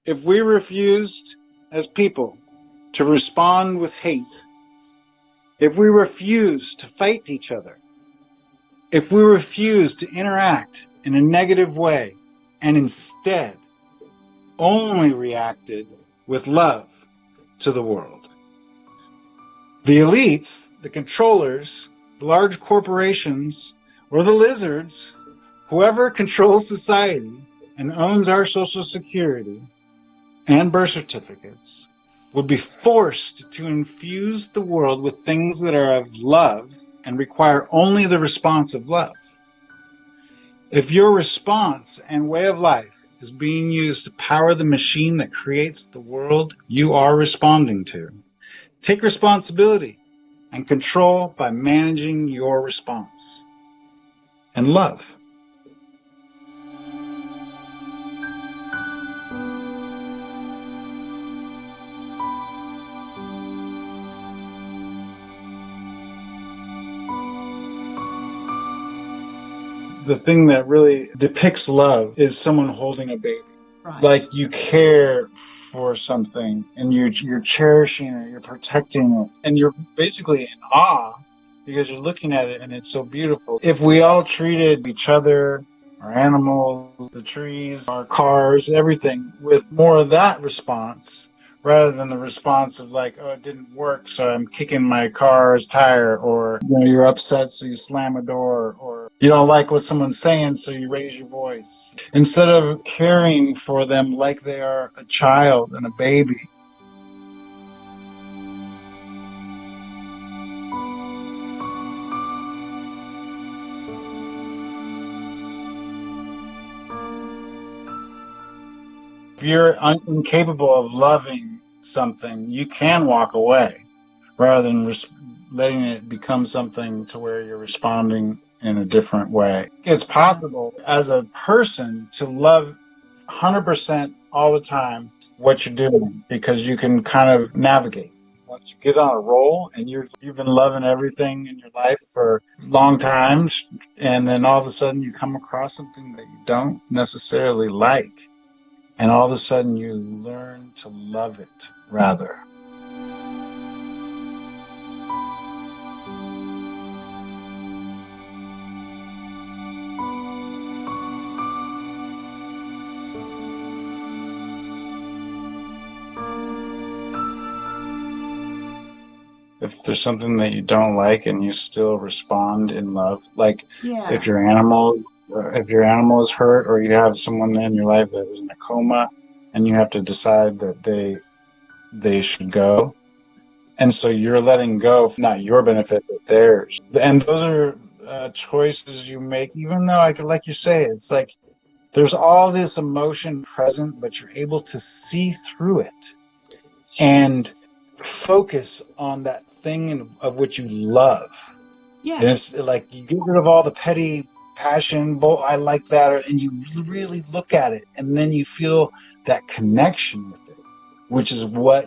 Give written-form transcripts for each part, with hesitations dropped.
If we refused as people to respond with hate, if we refused to fight each other, if we refused to interact in a negative way and instead only reacted with love to the world, the elites, the controllers, the large corporations, or the lizards, whoever controls society and owns our Social Security and birth certificates, would be forced to infuse the world with things that are of love and require only the response of love. If your response and way of life is being used to power the machine that creates the world you are responding to, take responsibility and control by managing your response. And love. The thing that really depicts love is someone holding a baby. Right. Like you care for something and you're cherishing it, you're protecting it, and you're basically in awe because you're looking at it and it's so beautiful. If we all treated each other, our animals, the trees, our cars, everything with more of that response rather than the response of like, oh, it didn't work, so I'm kicking my car's tire, or you're upset, so you slam a door, or you don't like what someone's saying, so you raise your voice. Instead of caring for them like they are a child and a baby. If you're incapable of loving something, you can walk away rather than letting it become something to where you're responding in a different way. It's possible as a person to love 100% all the time what you're doing because you can kind of navigate. Once you get on a roll and you've been loving everything in your life for long times, and then all of a sudden you come across something that you don't necessarily like, and all of a sudden you learn to love it rather. If there's something that you don't like and you still respond in love, like if your animal is hurt, or you have someone in your life that is in a coma and you have to decide that they should go, and so you're letting go, not your benefit but theirs, and those are choices you make, even though like you say, it's like there's all this emotion present, but you're able to see through it and focus on that thing of which you love. Yeah. And it's like you get rid of all the petty passion, I like that, and you really look at it, and then you feel that connection with it, which is what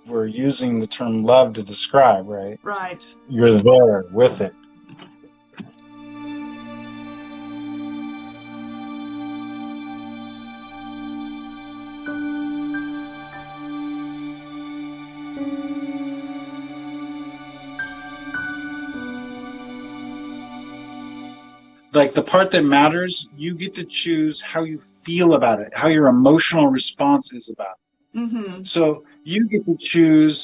we're using the term love to describe, right? Right. You're there with it. Like the part that matters, you get to choose how you feel about it, how your emotional response is about it. Mm-hmm. So you get to choose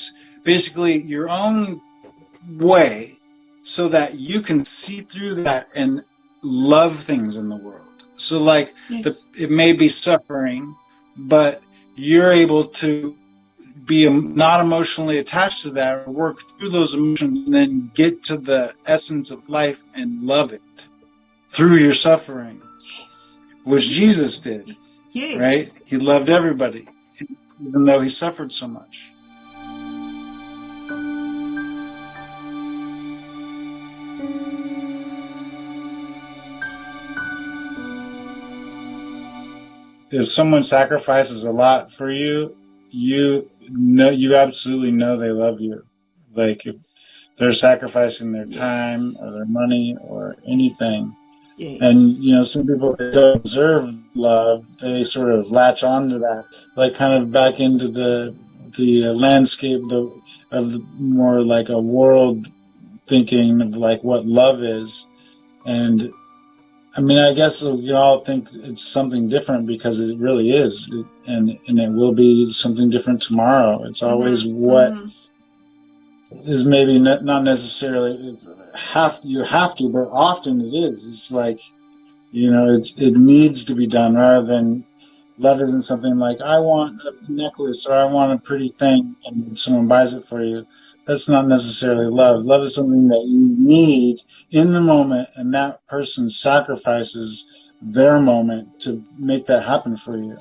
basically your own way so that you can see through that and love things in the world. So like it may be suffering, but you're able to be not emotionally attached to that, or work through those emotions and then get to the essence of life and love it through your suffering, which Jesus did, right? He loved everybody, even though he suffered so much. If someone sacrifices a lot for you, you absolutely know they love you. Like if they're sacrificing their time or their money or anything, And, some people that don't observe love, they sort of latch onto that, like kind of back into the landscape of more like a world thinking of like what love is. And I mean, I guess we all think it's something different because it really is, and it will be something different tomorrow. It's always what is maybe not necessarily you have to, but often it is. It's like, it needs to be done rather than love isn't something like, I want a necklace or I want a pretty thing and someone buys it for you. That's not necessarily love. Love is something that you need in the moment, and that person sacrifices their moment to make that happen for you.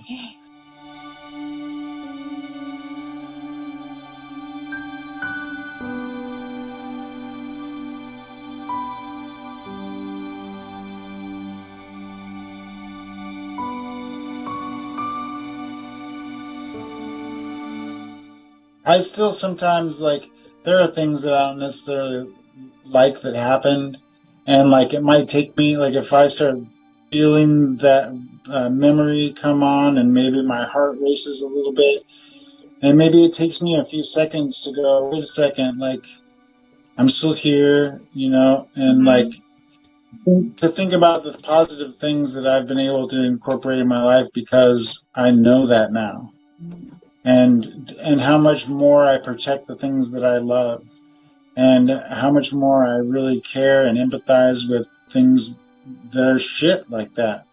I still sometimes, like, there are things that I don't necessarily like that happened, and, like, it might take me, like, if I start feeling that memory come on and maybe my heart races a little bit, and maybe it takes me a few seconds to go, wait a second, like, I'm still here, and, like, to think about the positive things that I've been able to incorporate in my life because I know that now. And how much more I protect the things that I love, and how much more I really care and empathize with things that are shit like that.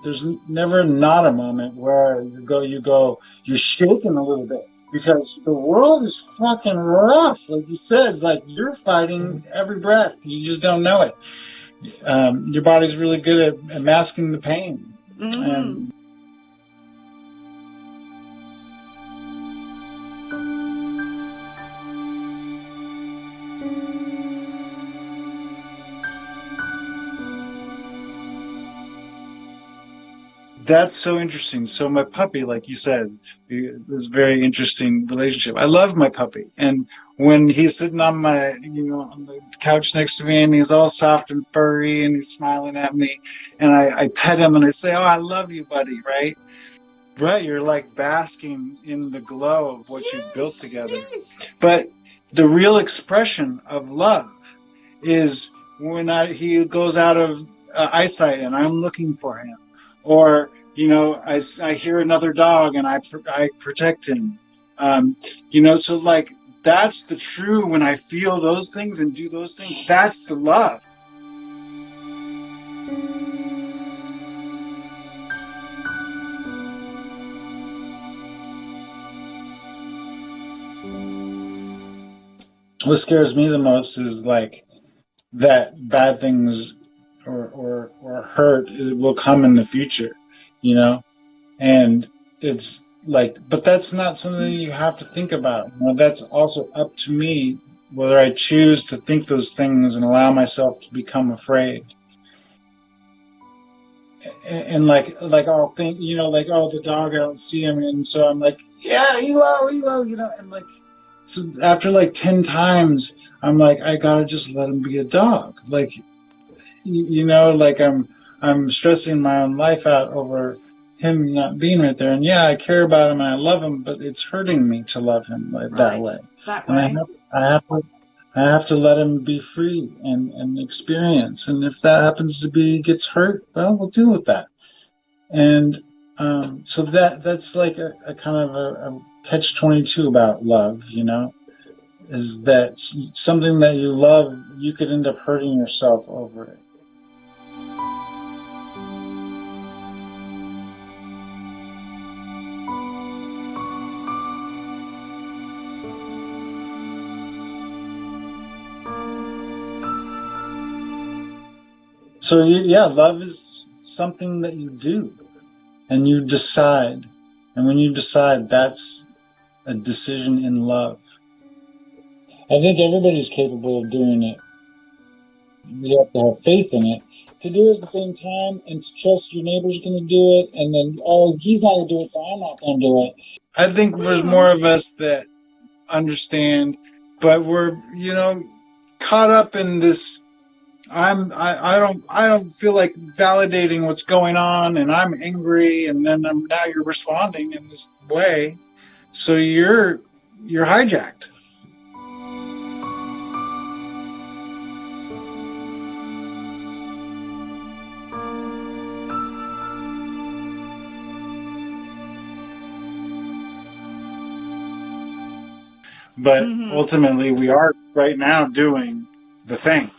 There's never not a moment where you're shaking a little bit because the world is fucking rough. Like you said, like you're fighting every breath. You just don't know it. Your body's really good at masking the pain. And that's so interesting. So my puppy, like you said, is a very interesting relationship. I love my puppy. And when he's sitting on my, on the couch next to me and he's all soft and furry and he's smiling at me and I pet him and I say, oh, I love you, buddy, right? Right, you're like basking in the glow of what you've built together. But the real expression of love is when he goes out of eyesight and I'm looking for him. Or, I hear another dog and I protect him. So like that's the true, when I feel those things and do those things, that's the love. What scares me the most is like that bad things or hurt will come in the future, and it's like, but that's not something you have to think about. That's also up to me whether I choose to think those things and allow myself to become afraid. And like I'll think, like, oh, the dog, I don't see him, and so I'm like, yeah, he will, and like, so after like 10 times, I'm like, I gotta just let him be a dog, like. Like I'm stressing my own life out over him not being right there. And yeah, I care about him and I love him, but it's hurting me to love him like that way. And I have to let him be free and experience. And if that happens to be gets hurt, well, we'll deal with that. And so that's like a kind of a catch-22 about love, is that something that you love, you could end up hurting yourself over it. So, love is something that you do, and you decide. And when you decide, that's a decision in love. I think everybody's capable of doing it. You have to have faith in it. To do it at the same time and to trust your neighbor's going to do it, and then, oh, he's not going to do it, so I'm not going to do it. I think there's more of us that understand, but we're, caught up in this I don't feel like validating what's going on, and I'm angry, and then now you're responding in this way, so you're hijacked. But ultimately, we are right now doing the thing.